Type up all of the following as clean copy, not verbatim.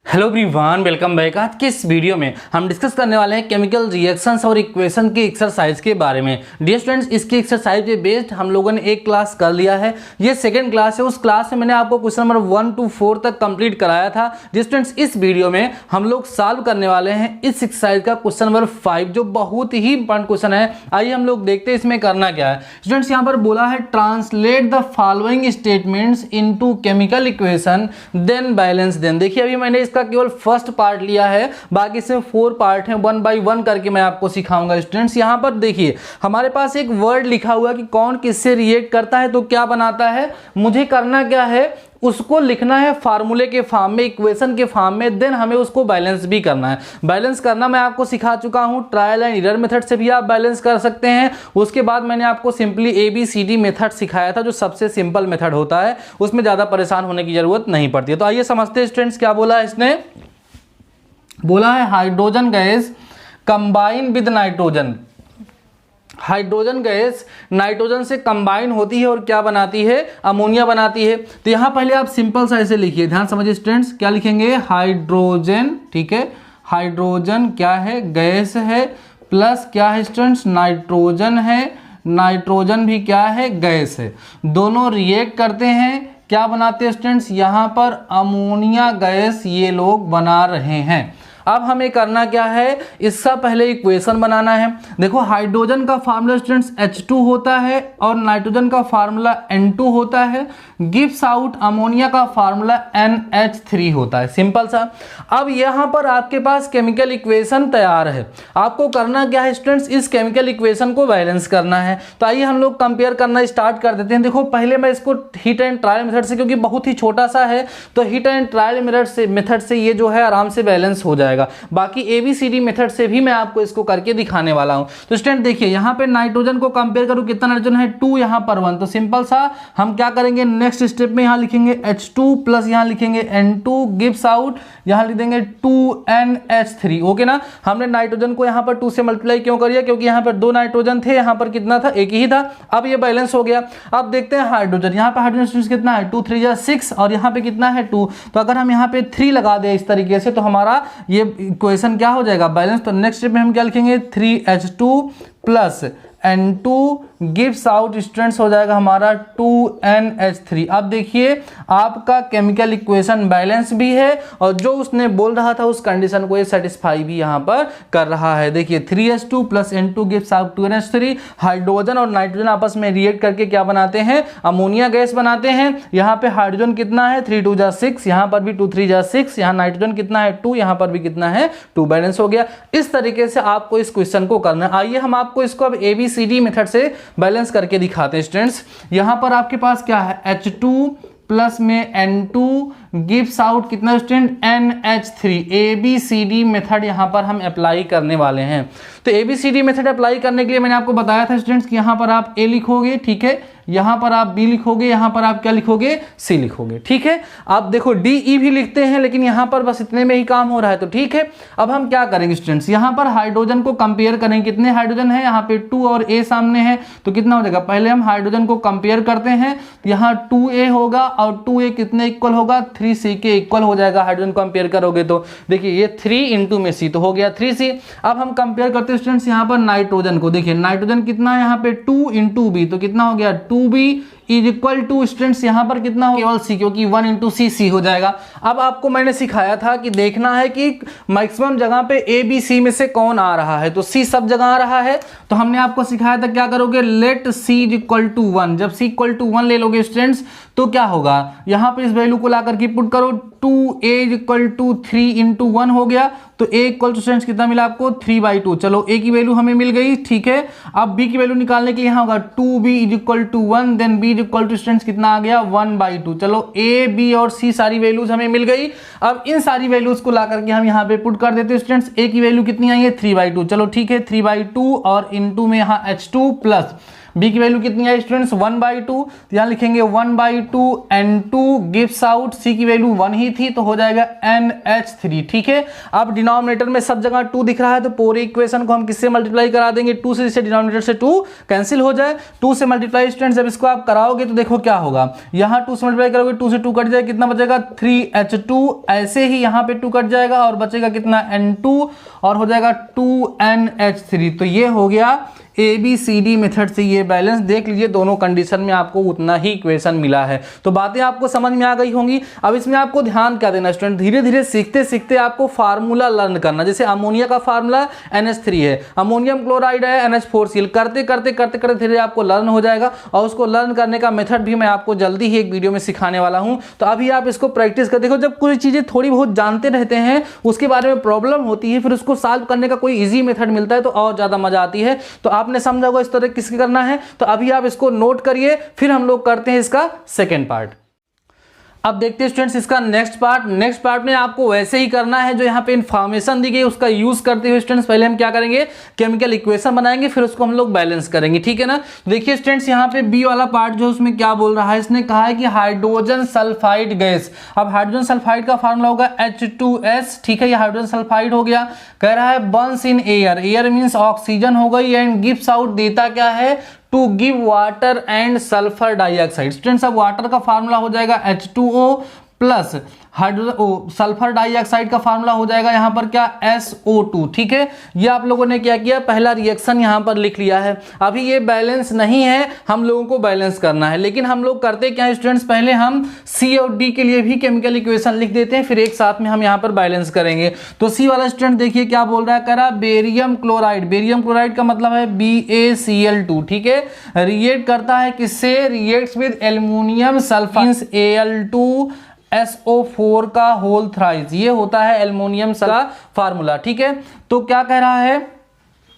Hello everyone, welcome back. आज के इस वीडियो में हम डिस्कस करने वाले हैं केमिकल रिएक्शंस और इक्वेशन की एक्सरसाइज के बारे में। डियर स्टूडेंट्स, इसकी एक्सरसाइज पे बेस्ड हम लोगों ने एक क्लास कर लिया है। ये सेकंड क्लास है। उस क्लास में मैंने आपको क्वेश्चन नंबर 1 to 4 तक कंप्लीट कराया था। डियर स्टूडेंट्स, इस वीडियो में हम लोग सॉल्व करने वाले हैं इस एक्सरसाइज का क्वेश्चन नंबर 5, जो बहुत ही इंपॉर्टेंट क्वेश्चन है। आइए हम लोग देखते हैं इसमें करना क्या है। स्टूडेंट्स, यहाँ पर बोला है translate the following statements into chemical equation then balance them. देखिए, अभी मैंने इसका केवल फर्स्ट पार्ट लिया है, बाकी से 4 पार्ट हैं। 1 by 1 करके मैं आपको सिखाऊंगा। स्टूडेंट्स, यहां पर देखिए हमारे पास एक वर्ड लिखा हुआ है कि कौन किससे रिएक्ट करता है तो क्या बनाता है। मुझे करना क्या है, उसको लिखना है फार्मूले के फॉर्म में, इक्वेशन के फॉर्म में, देन हमें उसको बैलेंस भी करना है। बैलेंस करना मैं आपको सिखा चुका हूं। ट्रायल एंड एरर मेथड से भी आप बैलेंस कर सकते हैं। उसके बाद मैंने आपको सिंपली ABCD मेथड सिखाया था, जो सबसे सिंपल मेथड होता है, उसमें ज्यादा परेशान होने की जरूरत नहीं पड़ती है। तो आइए समझते हैं स्टूडेंट्स, क्या बोला है इसने। बोला है hydrogen gas combine with nitrogen. Hydrogen gas nitrogen से कंबाइन होती है और क्या बनाती है, अमोनिया बनाती है। तो यहां पहले आप सिंपल सा ऐसे लिखिए, ध्यान समझिए स्टूडेंट्स। क्या लिखेंगे, हाइड्रोजन, ठीक है। हाइड्रोजन क्या है, गैस है, प्लस क्या है स्टूडेंट्स, नाइट्रोजन है। नाइट्रोजन भी क्या है, गैस है। दोनों रिएक्ट करते हैं, क्या बनाते हैं स्टूडेंट्स, यहां पर अमोनिया गैस ये लोग बना रहे हैं। अब हमें करना क्या है, इसका पहले इक्वेशन बनाना है। देखो, हाइड्रोजन का फार्मूला स्टूडेंट्स H2 होता है और नाइट्रोजन का फार्मूला N2 होता है। गिव्स आउट अमोनिया का फार्मूला NH3 होता है। सिंपल सा। अब यहां पर आपके पास केमिकल इक्वेशन तैयार है। आपको करना क्या है स्टूडेंट्स, इस केमिकल इक्वेशन को बैलेंस करना है। तो आइए हम लोग कंपेयर करना स्टार्ट कर देते हैं। देखो, पहले मैं इसको हीट एंड ट्रायल मेथड से, क्योंकि बहुत ही छोटा सा है, तो हीट एंड ट्रायल मेथड से ये जो है आराम से बैलेंस हो जाएगा। बाकी ABCD मेथड से भी मैं आपको इसको करके दिखाने वाला हूं। तो स्टूडेंट देखिए, यहां पे नाइट्रोजन को कंपेयर करूं, कितना नाइट्रोजन है, 2, यहां पर 1। तो सिंपल सा हम क्या करेंगे, नेक्स्ट स्टेप में यहां लिखेंगे H2 प्लस यहां लिखेंगे N2 गिव्स आउट, यहां लिख देंगे 2NH3। ओके ना। हमने नाइट्रोजन को यहां पर 2 से मल्टीप्लाई क्यों करिए, क्योंकि यहां पर 2 नाइट्रोजन थे, यहां पर कितना था, एक ही था। अब ये बैलेंस हो गया। अब देखते हैं हाइड्रोजन, यहां पर हाइड्रोजन कितना है, 2 3 6, और यहां पे कितना है 2। तो अगर हम यहां पे 3 लगा दें इस तरीके से, तो हमारा ये इक्वेशन क्या हो जाएगा, बैलेंस। तो नेक्स्ट स्टेप में हम क्या लिखेंगे, 3H2 plus N2 gives out students हो जाएगा हमारा 2NH3। अब देखिए, आपका केमिकल इक्वेशन बैलेंस भी है और जो उसने बोल रहा था उस कंडीशन को ये सेटिस्फाई भी यहां पर कर रहा है। देखिए, 3H2 plus N2 gives out 2NH3। Hydrogen और नाइट्रोजन आपस में रिएक्ट करके क्या बनाते हैं, अमोनिया गैस बनाते हैं। यहां पे हाइड्रोजन कितना है, 3 2 6, यहां पर भी 2 3 6, यहां नाइट्रोजन कितना है 2, यहां पर भी कितना है 2। बैलेंस हो गया। इस तरीके से आपको इस क्वेश्चन को करना है। आइए हम आपको इसको अब ABCD मेथड से बैलेंस करके दिखाते हैं स्टूडेंट्स। यहां पर आपके पास क्या है, H2 प्लस में N2 गिव्स आउट कितना स्टूडेंट, NH3। ABCD मेथड यहां पर हम अप्लाई करने वाले हैं। तो ABCD मेथड अप्लाई करने के लिए मैंने आपको बताया था स्टूडेंट्स कि यहां पर आप A लिखोगे, ठीक है, यहां पर आप B लिखोगे, यहां पर आप क्या लिखोगे, C लिखोगे, ठीक है। आप देखो DE भी लिखते हैं, लेकिन यहां पर बस इतने में ही काम हो रहा है, तो ठीक है। अब हम क्या करेंगे स्टूडेंट्स, यहां पर हाइड्रोजन को कंपेयर करेंगे। कितने हाइड्रोजन है, यहां पे 2 और A सामने है, तो कितना हो जाएगा, पहले हम हाइड्रोजन को कंपेयर करते हैं। तो यहां 2A होगा और 2A कितने इक्वल होगा, 3C के इक्वल हो जाएगा। हाइड्रोजन कंपेयर करोगे तो देखिए, ये 3 इंटू में C, तो हो गया 3C। अब हम कंपेयर करते हैं स्टूडेंट्स यहां पर नाइट्रोजन को। देखिए, नाइट्रोजन कितना है यहाँ पे 2 इंटू B, तो कितना हो गया 2B is equal to students यहां पर कितना हो, केवल C, क्योंकि 1 इंटू C हो जाएगा। अब आपको मैंने सिखाया था कि देखना है कि मैक्सिमम जगह पे ABC में से कौन आ रहा है, तो C सब जगह आ रहा है। तो हमने आपको सिखाया था क्या करोगे, let C is equal to 1। जब C इक्वल टू 1 ले लोगे स्टूडेंट्स, तो क्या होगा, यहां पर इस वैल्यू को लाकर के पुट करो, 2A is equal to 3 into 1 हो गया। तो A इक्वल टू स्टूडेंट्स कितना मिला आपको, 3/2। चलो, A की वैल्यू हमें मिल गई, ठीक है। अब B की वैल्यू निकालने के लिए यहां होगा 2B is equal to 1, then B is equal to students कितना आ गया, 1/2। चलो, A, B और C सारी वैल्यूज हमें मिल गई। अब इन सारी वैल्यूज को ला करके हम यहाँ पे पुट कर देते हैं स्टूडेंट्स। A की वैल्यू कितनी आई है, 3/2। चलो ठीक है, 3/2 और इनटू में यहाँ H2 प्लस बी की वैल्यू कितनी है स्टूडेंट्स 1/2, तो यहाँ लिखेंगे 1/2 N2 गिव्स आउट, सी की वैल्यू 1 ही थी तो हो जाएगा NH3। ठीक है, अब डिनोमिनेटर में सब जगह 2 दिख रहा है तो पूरी इक्वेशन को हम किससे मल्टीप्लाई करा देंगे, 2 से, जिससे डिनोमिनेटर से 2 कैंसिल हो जाए। 2 से मल्टीप्लाई स्टूडेंट्स जब इसको आप कराओगे तो देखो क्या होगा, यहाँ 2 से मल्टीप्लाई करोगे 2 से 2 कट जाएगा, कितना बचेगा 3H2, ऐसे ही यहाँ पे 2 कट जाएगा और बचेगा कितना N2 और हो जाएगा 2NH3। तो ये हो गया ABCD मेथड से ये बैलेंस। देख लीजिए दोनों कंडीशन में आपको उतना ही इक्वेशन मिला है। तो बातें आपको समझ में आ गई होंगी। अब इसमें आपको ध्यान क्या देना स्टूडेंट, धीरे धीरे सीखते सीखते आपको फार्मूला लर्न करना। जैसे अमोनिया का फार्मूला NH3 है, अमोनियम क्लोराइड है NH4Cl, करते करते करते करते धीरे आपको लर्न हो जाएगा और उसको लर्न करने का मेथड भी मैं आपको जल्दी ही एक वीडियो में सिखाने वाला हूँ। तो अभी आप इसको प्रैक्टिस कर देखो, जब कोई चीज़ें थोड़ी बहुत जानते रहते हैं उसके बारे में प्रॉब्लम होती है, फिर उसको सॉल्व करने का कोई ईजी मेथड मिलता है तो और ज़्यादा मजा आती है। तो आपने समझा होगा इस तरह किसके करना है, तो अभी आप इसको नोट करिए, फिर हम लोग करते हैं इसका सेकेंड पार्ट। अब देखते हैं स्टूडेंट्स इसका नेक्स्ट पार्ट। नेक्स्ट पार्ट में आपको वैसे ही करना है जो यहाँ पे इन्फॉर्मेशन दी गई उसका यूज करते हुए स्टूडेंट्स पहले हम क्या करेंगे, केमिकल इक्वेशन बनाएंगे, फिर उसको हम लोग बैलेंस करेंगे। ठीक है ना, देखिए स्टूडेंट्स यहाँ पे बी वाला पार्ट जो उसमें क्या बोल रहा है, इसने कहा है कि हाइड्रोजन सल्फाइड गैस। अब हाइड्रोजन सल्फाइड का फार्मूला होगा H2S। ठीक है, ये हाइड्रोजन सल्फाइड हो गया। कह रहा है burns in air, air means oxygen हो गई, एंड गिव्स आउट, देता क्या है, to give water and sulphur dioxide. Students अब वाटर का फार्मूला हो जाएगा H2O प्लस सल्फर डाइऑक्साइड का फार्मूला हो जाएगा यहाँ पर क्या, SO2। ठीक है, ये आप लोगों ने क्या किया, पहला रिएक्शन यहाँ पर लिख लिया है। अभी ये बैलेंस नहीं है, हम लोगों को बैलेंस करना है, लेकिन हम लोग करते क्या है स्टूडेंट्स, पहले हम C और D के लिए भी केमिकल इक्वेशन लिख देते हैं, फिर एक साथ में हम यहाँ पर बैलेंस करेंगे। तो C वाला स्टूडेंट देखिए क्या बोल रहा है, कह रहा बेरियम क्लोराइड, बेरियम क्लोराइड का मतलब है BaCl2। ठीक है, रिएक्ट करता है किससे, reacts with aluminium sulphide Al2 SO4 का होल थ्राइस, ये होता है एल्युमिनियम का फार्मूला। ठीक है, तो क्या कह रहा है,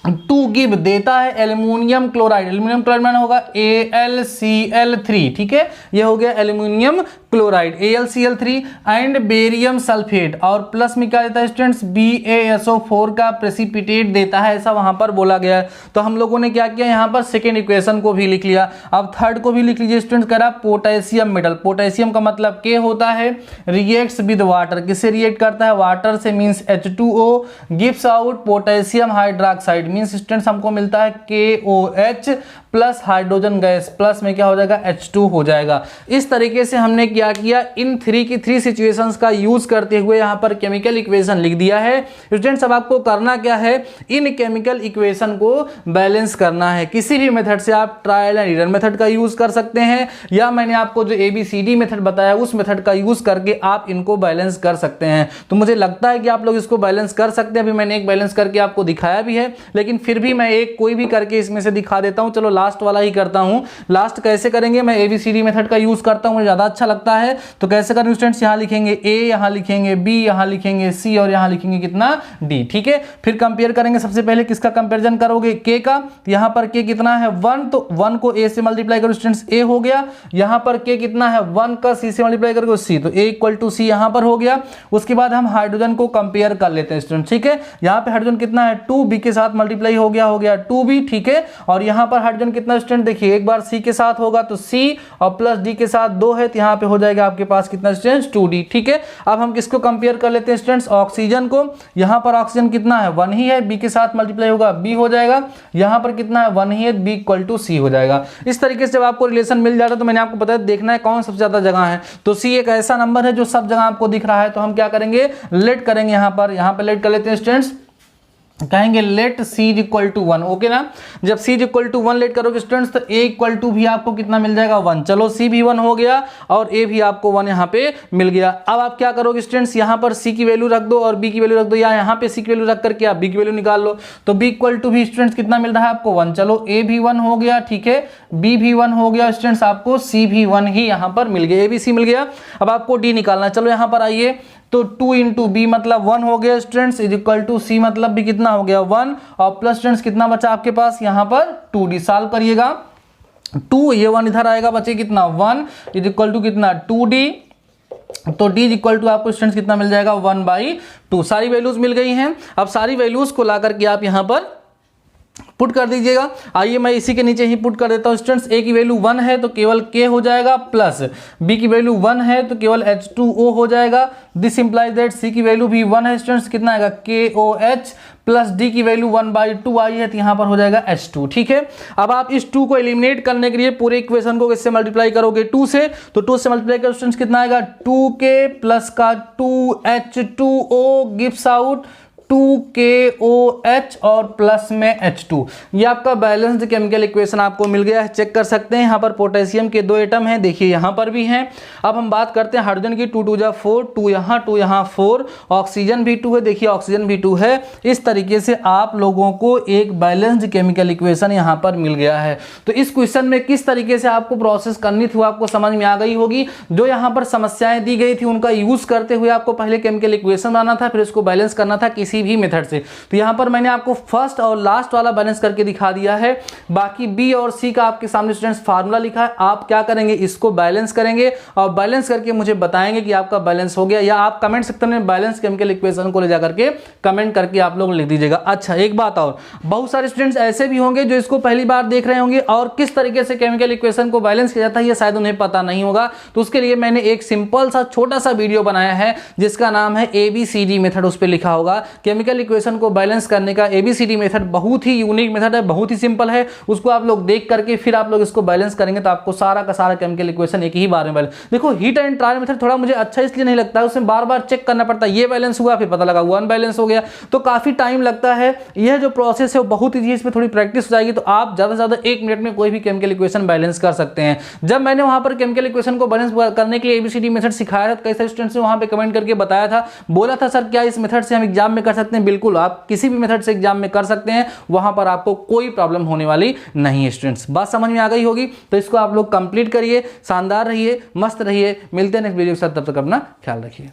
टू गिव, देता है एल्युमिनियम क्लोराइड, एल्युमिनियम क्लोराइड माना होगा AlCl3। ठीक है, ये हो गया aluminium chloride AlCl3 and barium sulphate, और प्लस में क्या देता है स्टूडेंट्स, BaSO4 का प्रेसिपिटेट देता है, ऐसा वहां पर बोला गया है। तो हम लोगों ने क्या किया, यहाँ पर सेकेंड इक्वेशन को भी लिख लिया। अब थर्ड को भी लिख लीजिए स्टूडेंट्स, कह रहा पोटेशियम मेटल, पोटेशियम का मतलब के होता है, रिएक्ट्स विद वाटर, किससे रिएक्ट करता है, वाटर से, means H2O, gives out potassium hydroxide, means students हमको मिलता है KOH plus hydrogen gas, plus में क्या हो जाएगा H2 हो जाएगा। इस तरीके से हमने क्या किया, इन थ्री सिचुएशंस का यूज करते हुए यहाँ पर केमिकल इक्वेशन लिख दिया है। स्टूडेंट्स अब आपको करना क्या है, इन केमिकल इक्वेशन को बैलेंस करना है। किसी भी मेथड से आप ट्रायल एंड एरर मेथड का यूज कर सकते हैं, या मैंने आपको जो ABCD मेथड बताया उस मेथड का यूज करके आप इनको बैलेंस कर सकते हैं। तो मुझे लगता है कि आप लोग इसको बैलेंस कर सकते हैं। अभी मैंने एक बैलेंस करके आपको दिखाया भी है, लेकिन फिर भी मैं एक कोई भी करके इसमें से दिखा देता हूं। चलो लास्ट वाला ही करता हूं। लास्ट कैसे करेंगे, मैं ABCD मेथड का यूज करता हूं, मुझे ज्यादा अच्छा लगता है। तो कैसे करेंगे स्टूडेंट्स, यहां लिखेंगे A, यहां लिखेंगे B, यहां लिखेंगे C और यहां लिखेंगे कितना D। ठीक है, फिर कंपेयर करेंगे। सबसे पहले किसका कंपैरिजन करोगे, K का। यहां पर K कितना है 1, तो 1 को A से मल्टीप्लाई करो स्टूडेंट्स, A हो गया। यहां पर K कितना है 1 का C से मल्टीप्लाई करोगे C, तो A इक्वल टू C यहां पर हो गया। उसके बाद हम हाइड्रोजन को कंपेयर कर लेते हैं स्टूडेंट। ठीक है, यहां पे हाइड्रोजन कितना है 2, B के साथ मल्टीप्लाई हो गया 2B। ठीक है, और यहां पर हाइड्रोजन कितना स्टूडेंट, देखिए एक बार C के साथ होगा तो C और प्लस D के साथ 2 है, तो यहां पे हो जाएगा आपके पास कितना स्टूडेंट्स 2D। ठीक है, अब हम किसको कंपेयर कर लेते हैं स्टूडेंट्स, ऑक्सीजन को। यहां पर ऑक्सीजन कितना है 1 ही है, B के साथ मल्टीप्लाई होगा B हो जाएगा। यहां पर कितना है 1 ही है, B इक्वल टू C हो जाएगा। इस तरीके से जब आपको रिलेशन मिल जाता है तो मैंने आपको बताया देखना है कौन सबसे ज्यादा जगह है। तो C एक ऐसा नंबर है जो सब जगह आपको दिख रहा है, तो हम क्या करेंगे, लेट करेंगे। यहां पर लेट कर लेते हैं स्टूडेंट्स, कहेंगे let C equal to 1। Okay ना, जब C इक्वल टू 1 लेट करोगे स्टूडेंट्स तो A इक्वल टू भी आपको कितना मिल जाएगा 1। चलो C भी 1 हो गया और A भी आपको 1 यहाँ पे मिल गया। अब आप क्या करोगे स्टूडेंट्स, यहाँ पर C की वैल्यू रख दो और B की वैल्यू रख दो, या यहाँ पे C की वैल्यू रख करके आप B की वैल्यू निकाल लो। तो B इक्वल टू भी स्टूडेंट्स कितना मिल रहा है आपको 1। चलो A भी 1 हो गया, ठीक है, B भी 1 हो गया स्टूडेंट्स, आपको C भी 1 ही यहाँ पर मिल गया, A भी C मिल गया। अब आपको D निकालना। चलो यहाँ पर आइए, तो 2 इंटू बी मतलब 1 हो गया students, is equal to C मतलब भी कितना हो गया 1, और प्लस स्टूडेंट्स कितना बचा आपके पास यहाँ पर 2D। सॉल्व करिएगा, 2 ये 1 इधर आएगा, बचे कितना 1 इज इक्वल टू कितना 2D। तो D इक्वल टू आपको स्टूडेंट्स कितना मिल जाएगा 1/2। सारी वैल्यूज मिल गई हैं। अब सारी वैल्यूज को ला करके आप यहाँ पर पुट कर दीजिएगा। आइए मैं इसी के नीचे ही पुट कर देता हूँ स्टूडेंट्स। ए की वैल्यू 1 है तो केवल K हो जाएगा, प्लस B की वैल्यू 1 है तो केवल H2O हो जाएगा। दिस इंप्लाइज दैट C की वैल्यू भी 1 है स्टूडेंट्स, कितना आएगा KOH, प्लस D की वैल्यू 1/2 आई है तो यहाँ पर हो जाएगा H2। ठीक है, अब आप इस 2 को एलिमिनेट करने के लिए पूरे इक्वेशन को किससे मल्टीप्लाई करोगे, 2 से, तो 2 से मल्टीप्लाई करो स्टूडेंट्स, कितना आएगा 2K प्लस का 2H2O गिव्स आउट 2KOH और प्लस में H2। ये आपका बैलेंस्ड केमिकल इक्वेशन आपको मिल गया है, चेक कर सकते हैं। यहाँ पर पोटेशियम के 2 एटम हैं, देखिए यहाँ पर भी हैं। अब हम बात करते हैं हाइड्रोजन की, 2 2 जा 4, 2 यहाँ 4, ऑक्सीजन भी 2 है, देखिए ऑक्सीजन भी 2 है। इस तरीके से आप लोगों को एक बैलेंस्ड केमिकल इक्वेशन यहाँ पर मिल गया है। तो इस क्वेश्चन में किस तरीके से आपको प्रोसेस करनी थी आपको समझ में आ गई होगी। जो यहाँ पर समस्याएं दी गई थी उनका यूज करते हुए आपको पहले केमिकल इक्वेशन बनाना था, फिर इसको बैलेंस करना था किसी भी मेथड से। तो यहां पर मैंने आपको फर्स्ट और लास्ट वाला बैलेंस करके दिखा दिया है। बाकी बी और सी का आपके सामने स्टूडेंट्स फार्मूला लिखा है, आप क्या करेंगे, इसको बैलेंस करेंगे और बैलेंस करके मुझे बताएंगे कि आपका बैलेंस हो गया, या आप कमेंट सेक्शन में बैलेंस केमिकल इक्वेशन को ले जाकर के कमेंट करके आप लोग लिख दीजिएगा। अच्छा एक बात और, बहुत सारे स्टूडेंट्स ऐसे भी होंगे जो इसको पहली बार देख रहे होंगे और किस तरीके से केमिकल इक्वेशन को बैलेंस किया जाता है ये शायद उन्हें पता नहीं होगा। तो उसके लिए मैंने एक सिंपल सा छोटा सा वीडियो बनाया है जिसका नाम है ABCD मेथड, उस पर लिखा होगा केमिकल इक्वेशन को बैलेंस करने का ABCD मेथड। बहुत ही यूनिक मेथड है, बहुत ही सिंपल है, उसको आप लोग देख करके फिर आप लोग इसको बैलेंस करेंगे तो आपको सारा का सारा केमिकल इक्वेशन एक ही बार में बैलेंस। देखो हीट एंड ट्रायल मेथड थोड़ा मुझे अच्छा इसलिए नहीं लगता है, उसमें बार बार चेक करना पड़ता है, ये बैलेंस हुआ फिर पता लगा वो अनबैलेंस हो गया, तो काफी टाइम लगता है। यह जो प्रोसेस है वो बहुत ईजी है, इसमें थोड़ी प्रैक्टिस हो जाएगी तो आप ज्यादा से ज्यादा 1 मिनट में कोई भी केमिकल इक्वेशन बैलेंस कर सकते हैं। जब मैंने वहां पर केमिकल इक्वेशन को बैलेंस करने के लिए ABCD मेथड सिखाया था, कई सारे स्टूडेंट्स ने वहां पे कमेंट करके बताया था, बोला था सर क्या इस मेथड से हम एग्जाम में कर सकते हैं। बिल्कुल, आप किसी भी मेथड से एग्जाम में कर सकते हैं, वहां पर आपको कोई प्रॉब्लम होने वाली नहीं है। स्टूडेंट्स बात समझ में आ गई होगी, तो इसको आप लोग कंप्लीट करिए। शानदार रहिए, मस्त रहिए, मिलते हैं नेक्स्ट वीडियो के साथ, तब तक अपना ख्याल रखिए।